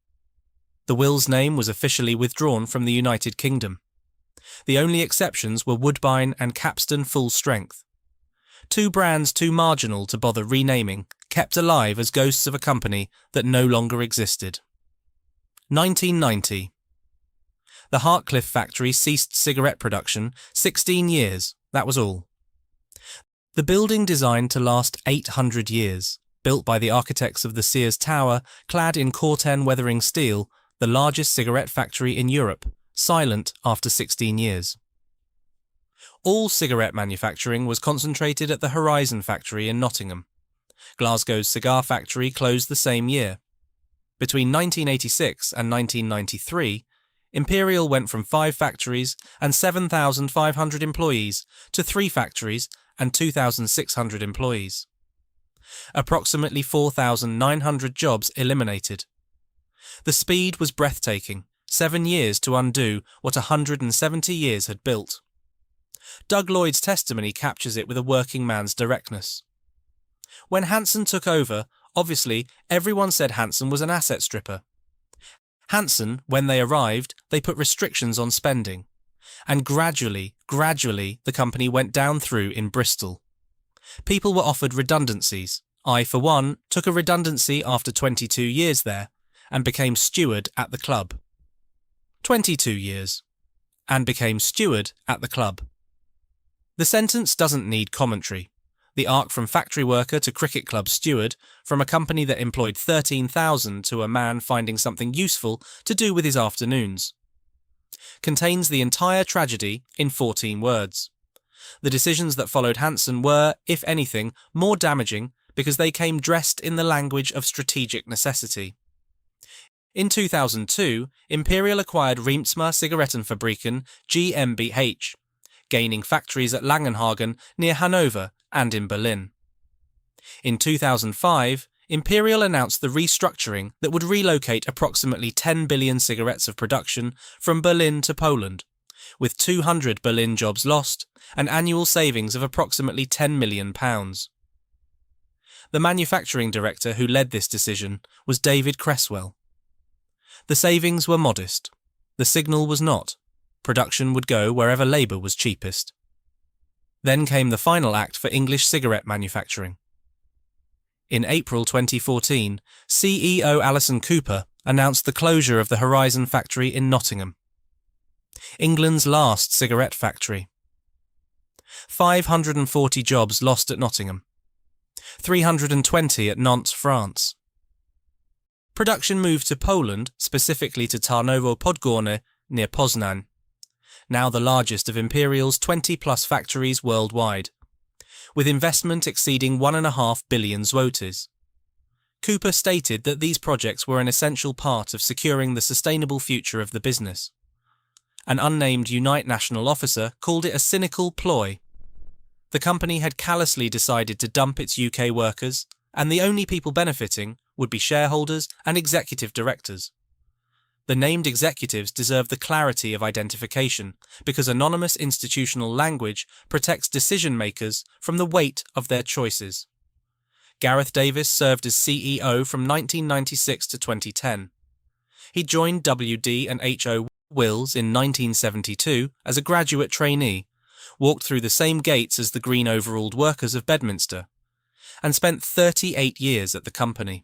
The Wills name was officially withdrawn from the United Kingdom. The only exceptions were Woodbine and Capstan Full Strength. Two brands too marginal to bother renaming, kept alive as ghosts of a company that no longer existed. 1990. The Hartcliffe factory ceased cigarette production, 16 years, that was all. The building designed to last 800 years, built by the architects of the Sears Tower, clad in Corten weathering steel, the largest cigarette factory in Europe, silent after 16 years. All cigarette manufacturing was concentrated at the Horizon factory in Nottingham. Glasgow's cigar factory closed the same year. Between 1986 and 1993, Imperial went from 5 factories and 7,500 employees to 3 factories and 2,600 employees. Approximately 4,900 jobs eliminated. The speed was breathtaking, 7 years to undo what 170 years had built. Doug Lloyd's testimony captures it with a working man's directness. When Hanson took over, obviously everyone said Hanson was an asset stripper. Hanson, when they arrived, they put restrictions on spending. And gradually, the company went down through in Bristol. People were offered redundancies. I, for one, took a redundancy after 22 years there and became steward at the club. 22 years. And became steward at the club. The sentence doesn't need commentary. The arc from factory worker to cricket club steward, from a company that employed 13,000 to a man finding something useful to do with his afternoons, contains the entire tragedy in 14 words. The decisions that followed Hanson were, if anything, more damaging because they came dressed in the language of strategic necessity. In 2002, Imperial acquired Riemtsma Zigarettenfabriken GmbH, gaining factories at Langenhagen near Hanover and in Berlin. In 2005, Imperial announced the restructuring that would relocate approximately 10 billion cigarettes of production from Berlin to Poland, with 200 Berlin jobs lost and annual savings of approximately £10 million. The manufacturing director who led this decision was David Cresswell. The savings were modest. The signal was not. Production would go wherever labour was cheapest. Then came the final act for English cigarette manufacturing. In April 2014, CEO Alison Cooper announced the closure of the Horizon factory in Nottingham, England's last cigarette factory. 540 jobs lost at Nottingham, 320 at Nantes, France. Production moved to Poland, specifically to Tarnowo Podgórne near Poznań, now the largest of Imperial's 20-plus factories worldwide, with investment exceeding 1.5 billion złotys. Cooper stated that these projects were an essential part of securing the sustainable future of the business. An unnamed Unite National officer called it a cynical ploy. The company had callously decided to dump its UK workers, and the only people benefiting would be shareholders and executive directors. The named executives deserve the clarity of identification because anonymous institutional language protects decision-makers from the weight of their choices. Gareth Davis served as CEO from 1996 to 2010. He joined WD and H.O. Wills in 1972 as a graduate trainee, walked through the same gates as the green-overalled workers of Bedminster, and spent 38 years at the company.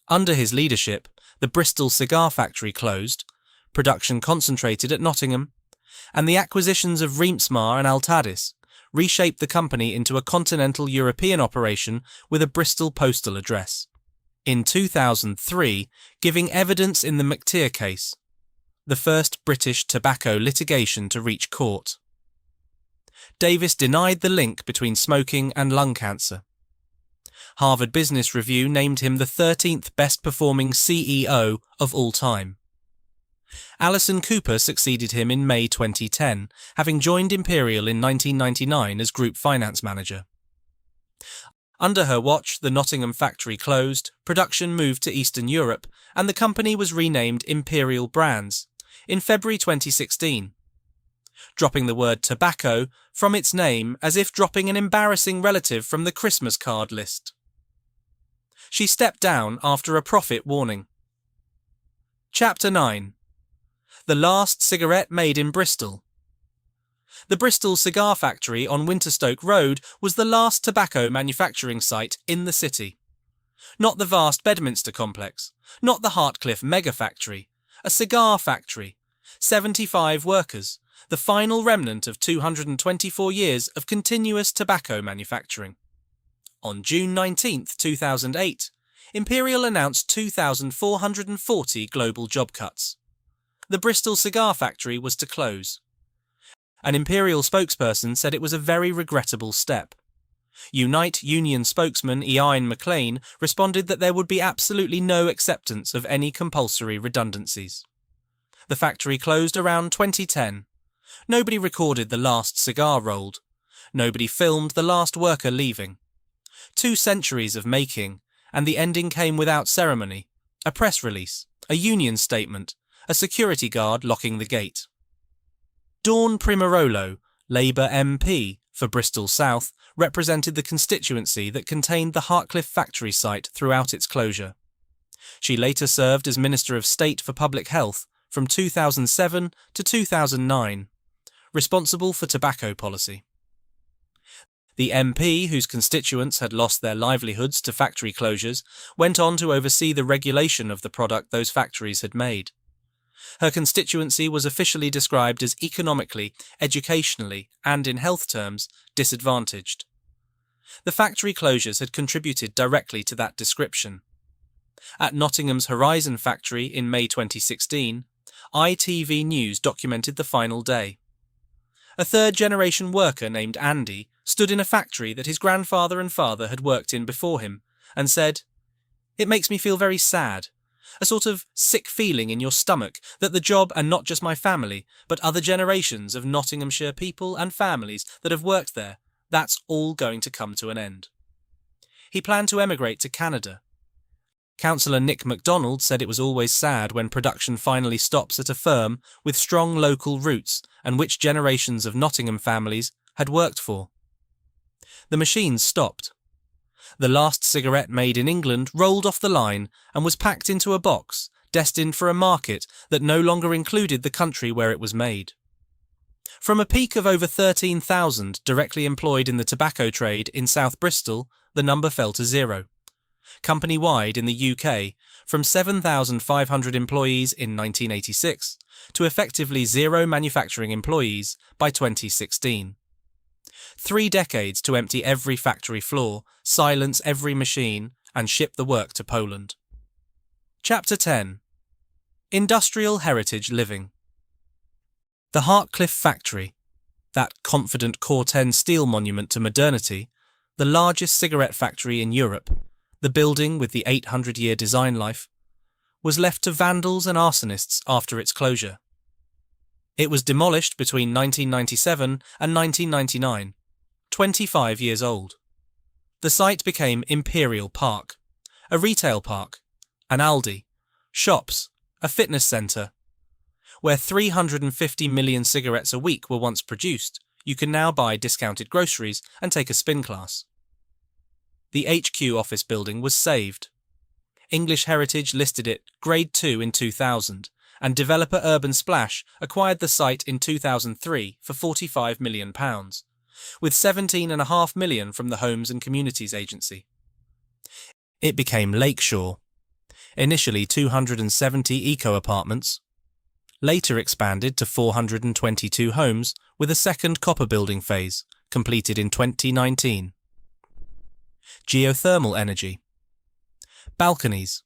Under his leadership, the Bristol cigar factory closed, production concentrated at Nottingham, and the acquisitions of Reemtsma and Altadis reshaped the company into a continental European operation with a Bristol postal address. In 2003, giving evidence in the McTeer case, the first British tobacco litigation to reach court. Davis denied the link between smoking and lung cancer. Harvard Business Review named him the 13th best-performing CEO of all time. Alison Cooper succeeded him in May 2010, having joined Imperial in 1999 as Group Finance Manager. Under her watch, the Nottingham factory closed, production moved to Eastern Europe, and the company was renamed Imperial Brands in February 2016, dropping the word tobacco from its name as if dropping an embarrassing relative from the Christmas card list. She stepped down after a profit warning. Chapter 9. The last cigarette made in Bristol. The Bristol cigar factory on Winterstoke Road was the last tobacco manufacturing site in the city. Not the vast Bedminster complex, not the Hartcliffe mega factory, a cigar factory, 75 workers, the final remnant of 224 years of continuous tobacco manufacturing. On June 19, 2008, Imperial announced 2,440 global job cuts. The Bristol cigar factory was to close. An Imperial spokesperson said it was a very regrettable step. Unite Union spokesman Ian McLean responded that there would be absolutely no acceptance of any compulsory redundancies. The factory closed around 2010. Nobody recorded the last cigar rolled. Nobody filmed the last worker leaving. 2 centuries of making, and the ending came without ceremony, a press release, a union statement, a security guard locking the gate. Dawn Primarolo, Labour MP for Bristol South, represented the constituency that contained the Hartcliffe factory site throughout its closure. She later served as Minister of State for Public Health from 2007 to 2009, responsible for tobacco policy. The MP, whose constituents had lost their livelihoods to factory closures, went on to oversee the regulation of the product those factories had made. Her constituency was officially described as economically, educationally, and in health terms, disadvantaged. The factory closures had contributed directly to that description. At Nottingham's Horizon factory in May 2016, ITV News documented the final day. A third-generation worker named Andy stood in a factory that his grandfather and father had worked in before him and said, "It makes me feel very sad. A sort of sick feeling in your stomach that the job, and not just my family, but other generations of Nottinghamshire people and families that have worked there, that's all going to come to an end." He planned to emigrate to Canada. Councillor Nick MacDonald said it was always sad when production finally stops at a firm with strong local roots and which generations of Nottingham families had worked for. The machines stopped. The last cigarette made in England rolled off the line and was packed into a box destined for a market that no longer included the country where it was made. From a peak of over 13,000 directly employed in the tobacco trade in South Bristol, the number fell to 0. Company-wide in the UK, from 7,500 employees in 1986 to effectively 0 manufacturing employees by 2016. 3 decades to empty every factory floor, silence every machine, and ship the work to Poland. Chapter 10. Industrial Heritage Living. The Hartcliffe factory, that confident Corten steel monument to modernity, the largest cigarette factory in Europe, the building with the 800-year design life, was left to vandals and arsonists after its closure. It was demolished between 1997 and 1999, 25 years old. The site became Imperial Park, a retail park, an Aldi, shops, a fitness centre. Where 350 million cigarettes a week were once produced, you can now buy discounted groceries and take a spin class. The HQ office building was saved. English Heritage listed it Grade 2 in 2000, and developer Urban Splash acquired the site in 2003 for £45 million, with £17.5 million from the Homes and Communities Agency. It became Lakeshore. initially 270 eco-apartments, later expanded to 422 homes with a second copper building phase, completed in 2019. Geothermal energy. Balconies.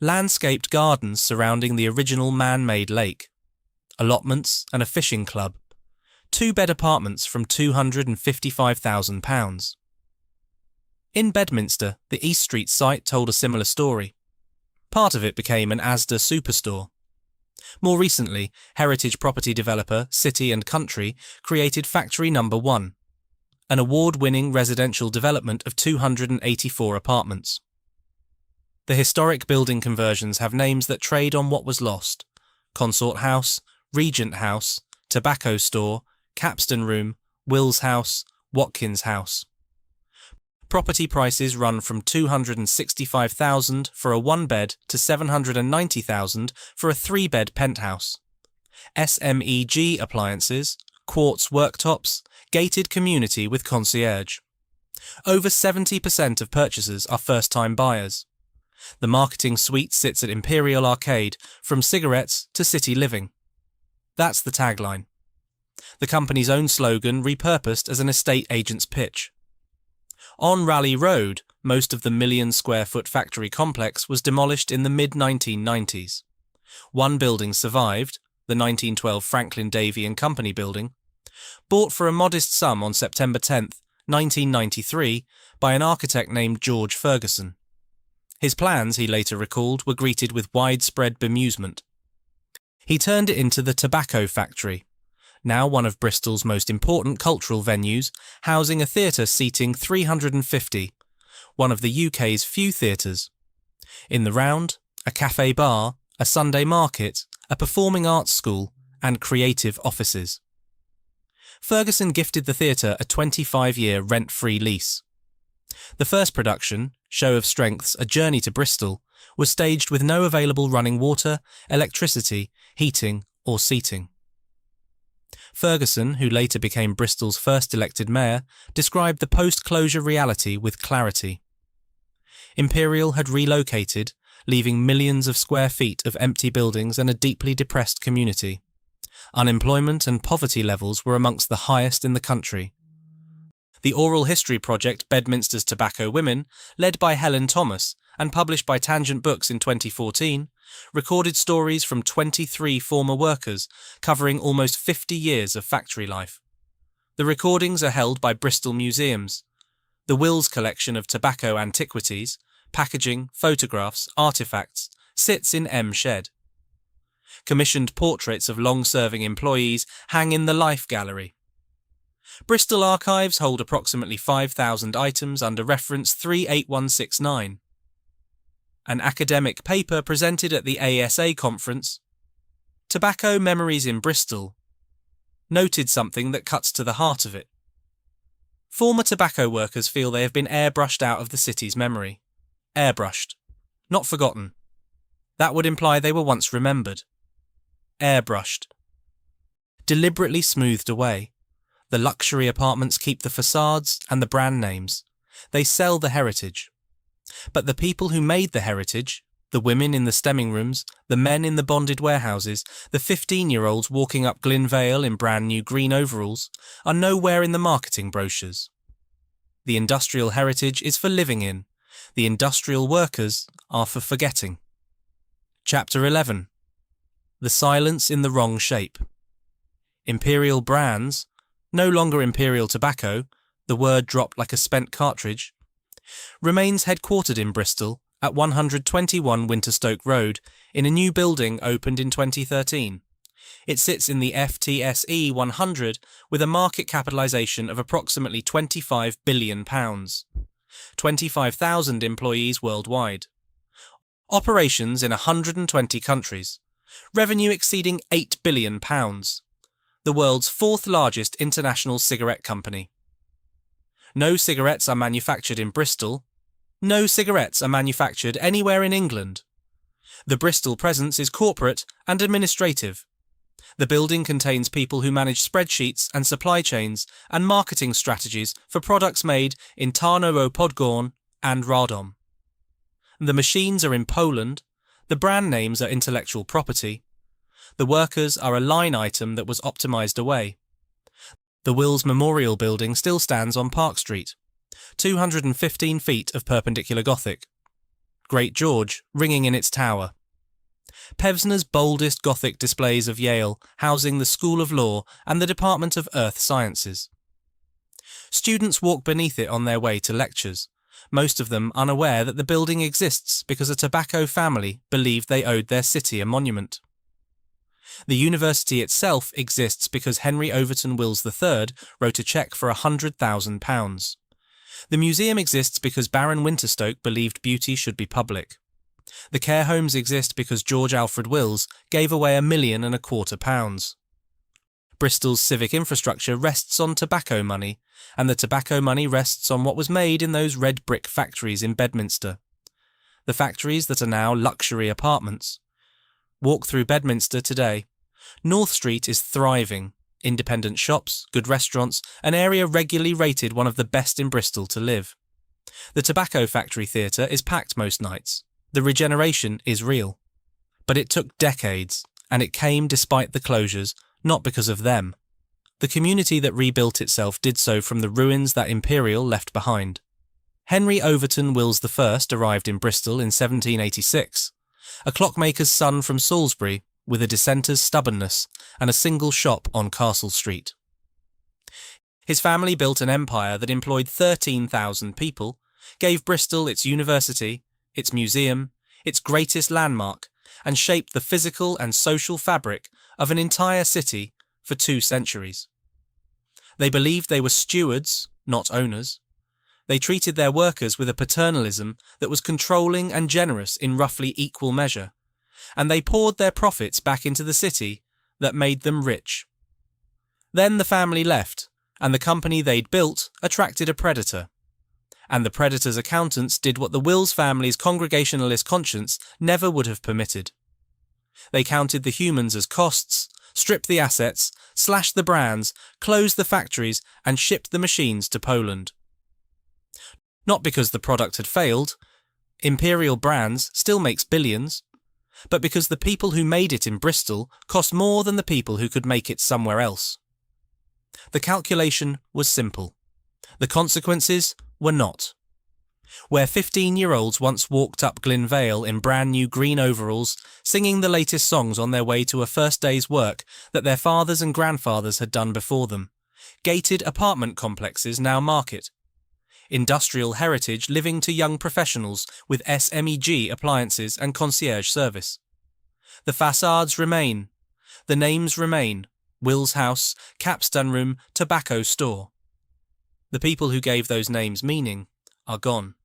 Landscaped gardens surrounding the original man-made lake. Allotments and a fishing club. 2-bed apartments from £255,000. In Bedminster, the East Street site told a similar story. Part of it became an Asda superstore. More recently, heritage property developer City and Country created Factory No. 1, an award-winning residential development of 284 apartments. The historic building conversions have names that trade on what was lost: Consort House, Regent House, Tobacco Store, Capstan Room, Wills House, Watkins House. Property prices run from $265,000 for a 1-bed to $790,000 for a 3-bed penthouse. SMEG appliances, quartz worktops, gated community with concierge. Over 70% of purchasers are first-time buyers. The marketing suite sits at Imperial Arcade, from cigarettes to city living. That's the tagline. The company's own slogan repurposed as an estate agent's pitch. On Raleigh Road, most of the million-square-foot factory complex was demolished in the mid-1990s. One building survived, the 1912 Franklin Davy and Company building, bought for a modest sum on September 10, 1993, by an architect named George Ferguson. His plans, he later recalled, were greeted with widespread bemusement. He turned it into the Tobacco Factory, now one of Bristol's most important cultural venues, housing a theatre seating 350, one of the UK's few theatres. In the round, a cafe bar, a Sunday market, a performing arts school, and creative offices. Ferguson gifted the theatre a 25-year rent-free lease. The first production, Show of Strengths, A Journey to Bristol, was staged with no available running water, electricity, heating, or seating. Ferguson, who later became Bristol's first elected mayor, described the post-closure reality with clarity. Imperial had relocated, leaving millions of square feet of empty buildings and a deeply depressed community. Unemployment and poverty levels were amongst the highest in the country. The oral history project Bedminster's Tobacco Women, led by Helen Thomas and published by Tangent Books in 2014, recorded stories from 23 former workers covering almost 50 years of factory life. The recordings are held by Bristol Museums. The Wills collection of tobacco antiquities, packaging, photographs, artefacts sits in M Shed. Commissioned portraits of long-serving employees hang in the Life Gallery. Bristol archives hold approximately 5,000 items under reference 38169. An academic paper presented at the ASA conference, Tobacco Memories in Bristol, noted something that cuts to the heart of it. Former tobacco workers feel they have been airbrushed out of the city's memory. Airbrushed, not forgotten. That would imply they were once remembered. Airbrushed. Deliberately smoothed away. The luxury apartments keep the facades and the brand names. They sell the heritage. But the people who made the heritage, the women in the stemming rooms, the men in the bonded warehouses, the 15-year-olds walking up Glyn Vale in brand new green overalls, are nowhere in the marketing brochures. The industrial heritage is for living in. The industrial workers are for forgetting. Chapter 11. The silence in the wrong shape. Imperial Brands, no longer Imperial Tobacco, the word dropped like a spent cartridge, remains headquartered in Bristol at 121 Winterstoke Road in a new building opened in 2013. It sits in the FTSE 100 with a market capitalisation of approximately £25 billion. 25,000 employees worldwide. Operations in 120 countries. Revenue exceeding £8 billion. The world's fourth largest international cigarette company. No cigarettes are manufactured in Bristol. No cigarettes are manufactured anywhere in England. The Bristol presence is corporate and administrative. The building contains people who manage spreadsheets and supply chains and marketing strategies for products made in Tarnowo Podgorn and Radom. The machines are in Poland. The brand names are intellectual property. The workers are a line item that was optimized away. The Wills Memorial Building still stands on Park Street, 215 feet of perpendicular Gothic. Great George ringing in its tower. Pevsner's boldest Gothic displays of Yale, housing the School of Law and the Department of Earth Sciences. Students walk beneath it on their way to lectures, most of them unaware that the building exists because a tobacco family believed they owed their city a monument. The university itself exists because Henry Overton Wills III wrote a cheque for £100,000. The museum exists because Baron Winterstoke believed beauty should be public. The care homes exist because George Alfred Wills gave away £1.25 million. Bristol's civic infrastructure rests on tobacco money, and the tobacco money rests on what was made in those red brick factories in Bedminster. The factories that are now luxury apartments. Walk through Bedminster today. North Street is thriving. Independent shops, good restaurants, an area regularly rated one of the best in Bristol to live. The Tobacco Factory Theatre is packed most nights. The regeneration is real. But it took decades, and it came despite the closures, not because of them. The community that rebuilt itself did so from the ruins that Imperial left behind. Henry Overton Wills I arrived in Bristol in 1786, a clockmaker's son from Salisbury with a dissenter's stubbornness and a single shop on Castle Street. His family built an empire that employed 13,000 people, gave Bristol its university, its museum, its greatest landmark, and shaped the physical and social fabric of an entire city for 2 centuries. They believed they were stewards, not owners. They treated their workers with a paternalism that was controlling and generous in roughly equal measure, and they poured their profits back into the city that made them rich. Then the family left, and the company they'd built attracted a predator. And the predator's accountants did what the Wills family's Congregationalist conscience never would have permitted. They counted the humans as costs, stripped the assets, slashed the brands, closed the factories, and shipped the machines to Poland. Not because the product had failed, Imperial Brands still makes billions, but because the people who made it in Bristol cost more than the people who could make it somewhere else. The calculation was simple. The consequences were not. Where 15-year-olds once walked up Glyn Vale in brand new green overalls, singing the latest songs on their way to a first day's work that their fathers and grandfathers had done before them, gated apartment complexes now mark it. Industrial heritage living to young professionals with SMEG appliances and concierge service. The facades remain. The names remain. Wills House, Capstan Room, Tobacco Store. The people who gave those names meaning are gone.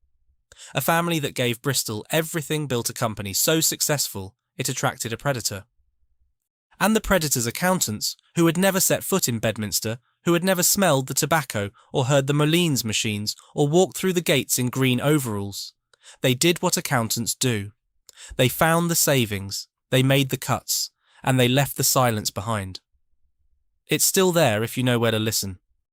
A family that gave Bristol everything built a company so successful it attracted a predator. And the predator's accountants, who had never set foot in Bedminster, who had never smelled the tobacco or heard the Moulins machines or walked through the gates in green overalls. They did what accountants do. They found the savings, they made the cuts, and they left the silence behind. It's still there if you know where to listen.